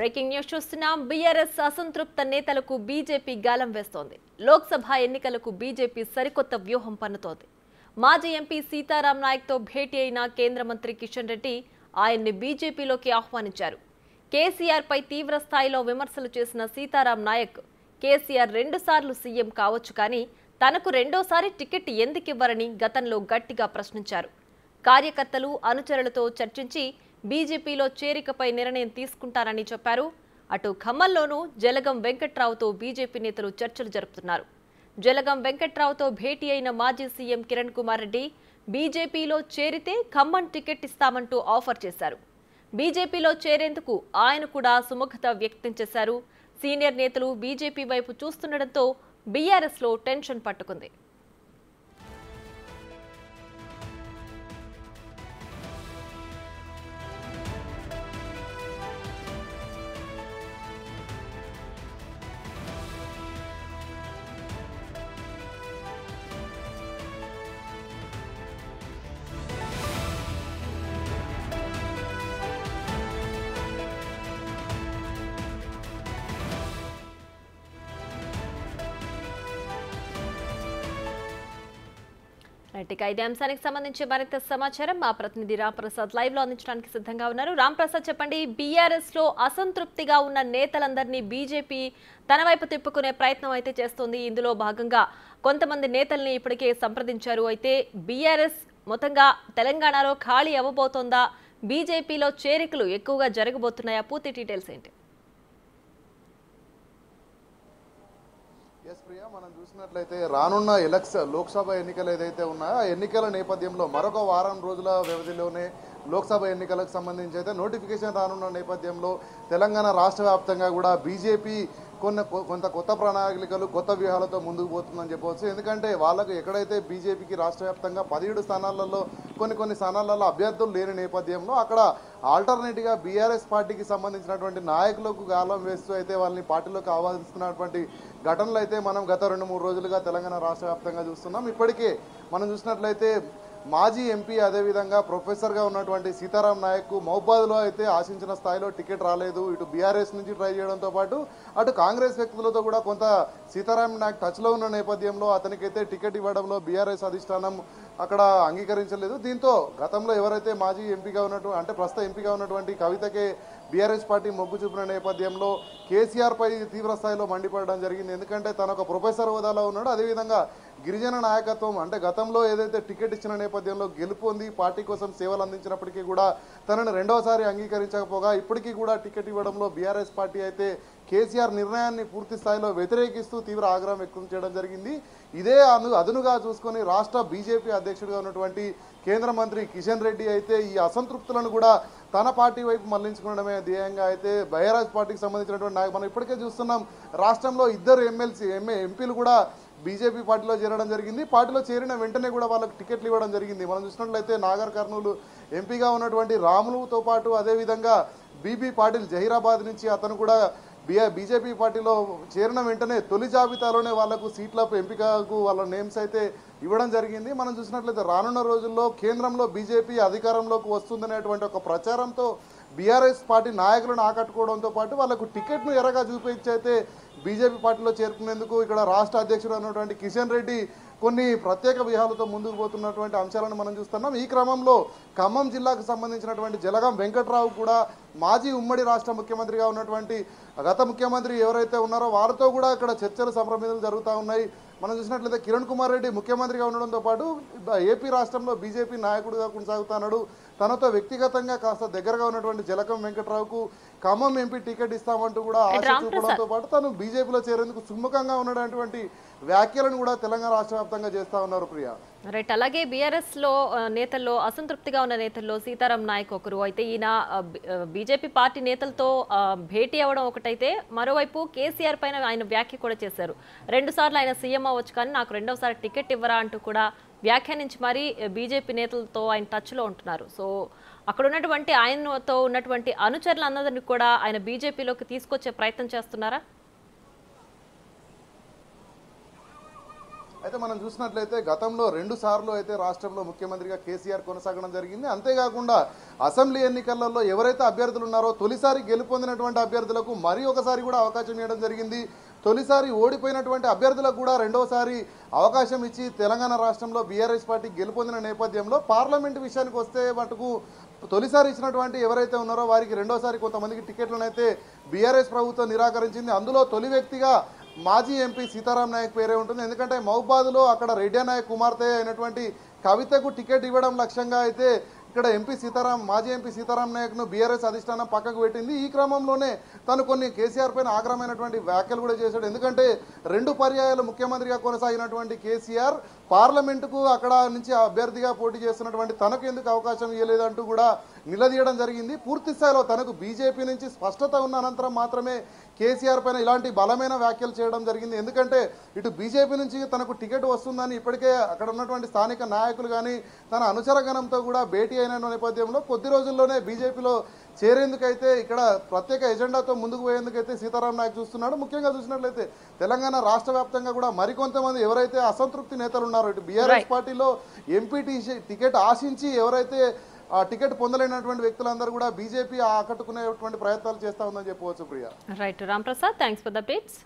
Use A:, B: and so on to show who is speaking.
A: Breaking news చూస్తున్నాం. BRS అసంతృప్త నేతలకు BJP గాలం వేస్తోంది. లోక్సభ ఎన్నికలకు బీజేపీ సరికొత్త వ్యూహం పన్నుతోంది. మాజీ ఎంపీ సీతారాం నాయక్తో భేటీ అయిన కేంద్ర మంత్రి కిషన్ రెడ్డి ఆయన్ని బీజేపీలోకి ఆహ్వానించారు. కేసీఆర్పై తీవ్ర స్థాయిలో విమర్శలు చేసిన సీతారాం నాయక్ కేసీఆర్ 2 సార్లు సీఎం కావచ్చు కానీ తనకు రెండోసారి టికెట్ ఎందుకివ్వరని గతంలో గట్టిగా ప్రశ్నించారు. కార్యకర్తలు అనుచరులతో చర్చించి బీజేపీలో చేరికపై నిర్ణయం తీసుకుంటారని చెప్పారు. అటు ఖమ్మంలోనూ జలగం వెంకట్రావుతో బీజేపీ నేతలు చర్చలు జరుపుతున్నారు. జలగం వెంకట్రావుతో భేటీ అయిన మాజీ సీఎం కిరణ్ కుమార్ రెడ్డి బీజేపీలో చేరితే ఖమ్మం టికెట్ ఇస్తామంటూ ఆఫర్ చేశారు. బీజేపీలో చేరేందుకు ఆయన కూడా సుముఖత వ్యక్తం చేశారు. సీనియర్ నేతలు బీజేపీ వైపు చూస్తుండటంతో బీఆర్ఎస్లో టెన్షన్ పట్టుకుంది. ఇక ఇదే అంశానికి సంబంధించి మరింత సమాచారం మా ప్రతినిధి రాంప్రసాద్ లైవ్ లో అందించడానికి సిద్ధంగా ఉన్నారు. రాంప్రసాద్, చెప్పండి, బీఆర్ఎస్ లో అసంతృప్తిగా ఉన్న నేతలందరినీ బీజేపీ తన వైపు తిప్పుకునే ప్రయత్నం అయితే చేస్తోంది. ఇందులో భాగంగా కొంతమంది నేతల్ని ఇప్పటికే సంప్రదించారు. అయితే బీఆర్ఎస్ మొత్తంగా తెలంగాణలో ఖాళీ అవ్వబోతోందా? బీజేపీలో చేరికలు ఎక్కువగా జరగబోతున్నాయా? పూర్తి డీటెయిల్స్ ఏంటి?
B: ప్రియా, మనం చూసినట్లయితే రానున్న లోక్సభ ఎన్నికలు ఏదైతే ఉన్నాయో ఆ ఎన్నికల నేపథ్యంలో మరొక వారం రోజుల వ్యవధిలోనే లోక్సభ ఎన్నికలకు సంబంధించి అయితే నోటిఫికేషన్ రానున్న నేపథ్యంలో తెలంగాణ రాష్ట్ర వ్యాప్తంగా కూడా బీజేపీ కొంత కొత్త ప్రణాళికలు కొత్త వ్యూహాలతో ముందుకు పోతుందని చెప్పవచ్చు. ఎందుకంటే వాళ్ళకు ఎక్కడైతే బీజేపీకి రాష్ట్ర వ్యాప్తంగా 17 స్థానాలలో కొన్ని స్థానాలలో అభ్యర్థులు లేని నేపథ్యంలో అక్కడ ఆల్టర్నేటివ్గా బీఆర్ఎస్ పార్టీకి సంబంధించినటువంటి నాయకులకు గాలం వేస్తూ అయితే వాళ్ళని పార్టీలోకి ఆహ్వానిస్తున్నటువంటి ఘటనలు అయితే మనం గత 2-3 రోజులుగా తెలంగాణ రాష్ట్ర వ్యాప్తంగా చూస్తున్నాం. ఇప్పటికే మనం చూసినట్లయితే మాజీ ఎంపీ అదేవిధంగా ప్రొఫెసర్గా ఉన్నటువంటి సీతారాం నాయక్ మహబూబాద్లో అయితే ఆశించిన స్థాయిలో టికెట్ రాలేదు. ఇటు బీఆర్ఎస్ నుంచి ట్రై చేయడంతో పాటు అటు కాంగ్రెస్ వ్యక్తులతో కూడా కొంత సీతారాం నాయక్ టచ్లో ఉన్న నేపథ్యంలో అతనికైతే టికెట్ ఇవ్వడంలో బీఆర్ఎస్ అధిష్టానం అక్కడ అంగీకరించలేదు. దీంతో గతంలో ఎవరైతే మాజీ ఎంపీగా అంటే ప్రస్తుత ఎంపీగా ఉన్నటువంటి కవితకే బీఆర్ఎస్ పార్టీ మొగ్గు చూపిన నేపథ్యంలో కేసీఆర్ పై తీవ్ర స్థాయిలో మండిపడడం జరిగింది. ఎందుకంటే తన ఒక ప్రొఫెసర్ హోదాలో ఉన్నాడు. అదేవిధంగా గిరిజన నాయకత్వం అంటే గతంలో ఏదైతే టికెట్ ఇచ్చిన నేపథ్యంలో గెలుపొంది పార్టీ కోసం సేవలు అందించినప్పటికీ కూడా తనను రెండవసారి అంగీకరించకపోగా ఇప్పటికీ కూడా టికెట్ ఇవ్వడంలో బీఆర్ఎస్ పార్టీ అయితే కేసీఆర్ నిర్ణయాన్ని పూర్తి స్థాయిలో వ్యతిరేకిస్తూ తీవ్ర ఆగ్రహం వ్యక్తం చేయడం జరిగింది. ఇదే అదునుగా చూసుకొని రాష్ట్ర బీజేపీ అధ్యక్షుడిగా ఉన్నటువంటి కేంద్ర మంత్రి కిషన్ రెడ్డి అయితే ఈ అసంతృప్తులను కూడా తన పార్టీ వైపు మళ్లించుకోవడమే ధ్యేయంగా అయితే బైరాజ్ పార్టీకి సంబంధించినటువంటి మనం ఇప్పటికే చూస్తున్నాం. రాష్ట్రంలో 2 ఎంపీలు కూడా బీజేపీ పార్టీలో చేరడం జరిగింది. పార్టీలో చేరిన వెంటనే కూడా వాళ్ళకి టికెట్లు ఇవ్వడం జరిగింది. మనం చూసినట్లయితే నాగర్ కర్నూలు ఎంపీగా ఉన్నటువంటి రాములుతో పాటు అదేవిధంగా బీబీ పాటిల్ జహీరాబాద్ నుంచి అతను కూడా బీజేపీ పార్టీలో చేరిన వెంటనే తొలి జాబితాలోనే వాళ్లకు సీట్ల ఎంపికకు వాళ్ళ నేమ్స్ అయితే ఇవ్వడం జరిగింది. మనం చూసినట్లయితే రానున్న రోజుల్లో కేంద్రంలో బీజేపీ అధికారంలోకి వస్తుందనేటువంటి ఒక ప్రచారంతో బీఆర్ఎస్ పార్టీ నాయకులను ఆకట్టుకోవడంతో పాటు వాళ్ళకు టికెట్ను ఎరగా చూపించి అయితే బీజేపీ పార్టీలో చేరుకునేందుకు ఇక్కడ రాష్ట్ర అధ్యక్షుడు అన్నటువంటి కిషన్ రెడ్డి కొన్ని ప్రత్యేక వ్యూహాలతో ముందుకు పోతున్నటువంటి అంశాలను మనం చూస్తున్నాం. ఈ క్రమంలో ఖమ్మం జిల్లాకు సంబంధించినటువంటి జలగం వెంకట్రావు కూడా మాజీ ఉమ్మడి రాష్ట్ర ముఖ్యమంత్రిగా ఉన్నటువంటి గత ముఖ్యమంత్రి ఎవరైతే ఉన్నారో వారితో కూడా ఇక్కడ చర్చలు సంప్రదింపులు జరుగుతూ ఉన్నాయి. మనం చూసినట్లయితే కిరణ్ కుమార్ రెడ్డి ముఖ్యమంత్రిగా ఉండడంతో పాటు ఏపీ రాష్ట్రంలో బీజేపీ నాయకుడిగా కొనసాగుతున్నాడు. తనతో వ్యక్తిగతంగా కాస్త దగ్గరగా ఉన్నటువంటి జలగం వెంకట్రావుకు ఖమ్మం ఎంపీ టికెట్ ఇస్తామంటూ కూడా ఆశ చూపడంతో పాటు తను బీజేపీలో చేరేందుకు సుముఖంగా ఉన్నటువంటి వ్యాఖ్యలను కూడా తెలంగాణ రాష్ట్ర వ్యాప్తంగా చేస్తా ఉన్నారు. ప్రియా,
A: రైట్. అలాగే బీఆర్ఎస్ లో నేతల్లో అసంతృప్తిగా ఉన్న నేతల్లో సీతారాం నాయక్ ఒకరు. అయితే ఈయన బీజేపీ పార్టీ నేతలతో భేటీ అవ్వడం ఒకటైతే మరోవైపు కేసీఆర్ పైన ఆయన వ్యాఖ్య కూడా చేశారు. 2 సార్లు ఆయన సీఎం అవ్వచ్చు కానీ నాకు రెండవసారి టికెట్ ఇవ్వరా అంటూ కూడా వ్యాఖ్యానించి మరీ బీజేపీ నేతలతో ఆయన టచ్లో ఉంటున్నారు. సో అక్కడ ఉన్నటువంటి ఆయనతో ఉన్నటువంటి అనుచరులు అన్నదాన్ని కూడా ఆయన బీజేపీలోకి తీసుకొచ్చే ప్రయత్నం చేస్తున్నారా?
B: అయితే మనం చూసినట్లయితే గతంలో 2 సార్లు అయితే రాష్ట్రంలో ముఖ్యమంత్రిగా కేసీఆర్ కొనసాగడం జరిగింది. అంతేకాకుండా అసెంబ్లీ ఎన్నికలలో ఎవరైతే అభ్యర్థులు ఉన్నారో తొలిసారి గెలుపొందినటువంటి అభ్యర్థులకు మరి ఒకసారి కూడా అవకాశం ఇవ్వడం జరిగింది. తొలిసారి ఓడిపోయినటువంటి అభ్యర్థులకు కూడా రెండోసారి అవకాశం ఇచ్చి తెలంగాణ రాష్ట్రంలో బీఆర్ఎస్ పార్టీ గెలుపొందిన నేపథ్యంలో పార్లమెంటు విషయానికి వస్తే మటుకు తొలిసారి ఇచ్చినటువంటి ఎవరైతే ఉన్నారో వారికి రెండోసారి కొంతమందికి టికెట్లను అయితే బీఆర్ఎస్ ప్రభుత్వం నిరాకరించింది. అందులో తొలి వ్యక్తిగా మాజీ ఎంపీ సీతారాం నాయక్ పేరే ఉంటుంది. ఎందుకంటే మహబూబాద్లో అక్కడ రెడ్డి నాయక్ కుమార్తె అయినటువంటి కవితకు టికెట్ ఇవ్వడం లక్ష్యంగా అయితే ఇక్కడ మాజీ ఎంపీ సీతారాం నాయక్ను బీఆర్ఎస్ అధిష్టానం పక్కకు పెట్టింది. ఈ క్రమంలోనే తను కొన్ని కేసీఆర్ పైన ఆగ్రహమైనటువంటి వ్యాఖ్యలు కూడా చేశాడు. ఎందుకంటే 2 పర్యాయాలు ముఖ్యమంత్రిగా కొనసాగినటువంటి కేసీఆర్ పార్లమెంటుకు అక్కడ నుంచి అభ్యర్థిగా పోటీ చేస్తున్నటువంటి తనకు ఎందుకు అవకాశం ఇవ్వలేదంటూ కూడా నిలదీయడం జరిగింది. పూర్తి స్థాయిలో తనకు బీజేపీ నుంచి స్పష్టత ఉన్న అనంతరం మాత్రమే కేసీఆర్ పైన ఇలాంటి బలమైన వ్యాఖ్యలు చేయడం జరిగింది. ఎందుకంటే ఇటు బీజేపీ నుంచి తనకు టికెట్ వస్తుందని ఇప్పటికే అక్కడ ఉన్నటువంటి స్థానిక నాయకులు కానీ తన అనుచరగణంతో కూడా భేటీ అయిన నేపథ్యంలో కొద్ది రోజుల్లోనే బీజేపీలో చేరేందుకైతే ఇక్కడ ప్రత్యేక ఎజెండాతో ముందుకు పోయేందుకైతే సీతారాం నాయక్ చూస్తున్నాడు. ముఖ్యంగా చూసినట్లయితే తెలంగాణ రాష్ట్ర వ్యాప్తంగా కూడా మరికొంతమంది ఎవరైతే అసంతృప్తి నేతలు ఉన్నారో ఇటు బీఆర్ఎస్ పార్టీలో ఎంపీ టికెట్ ఆశించి ఎవరైతే ఆ టికెట్ పొందలేనటువంటి వ్యక్తులందరూ కూడా బీజేపీ ఆకట్టుకునేటువంటి ప్రయత్నాలు చేస్తా ఉందని చెప్పవచ్చు. Priya.
A: Right Ram Prasad, thanks for the updates.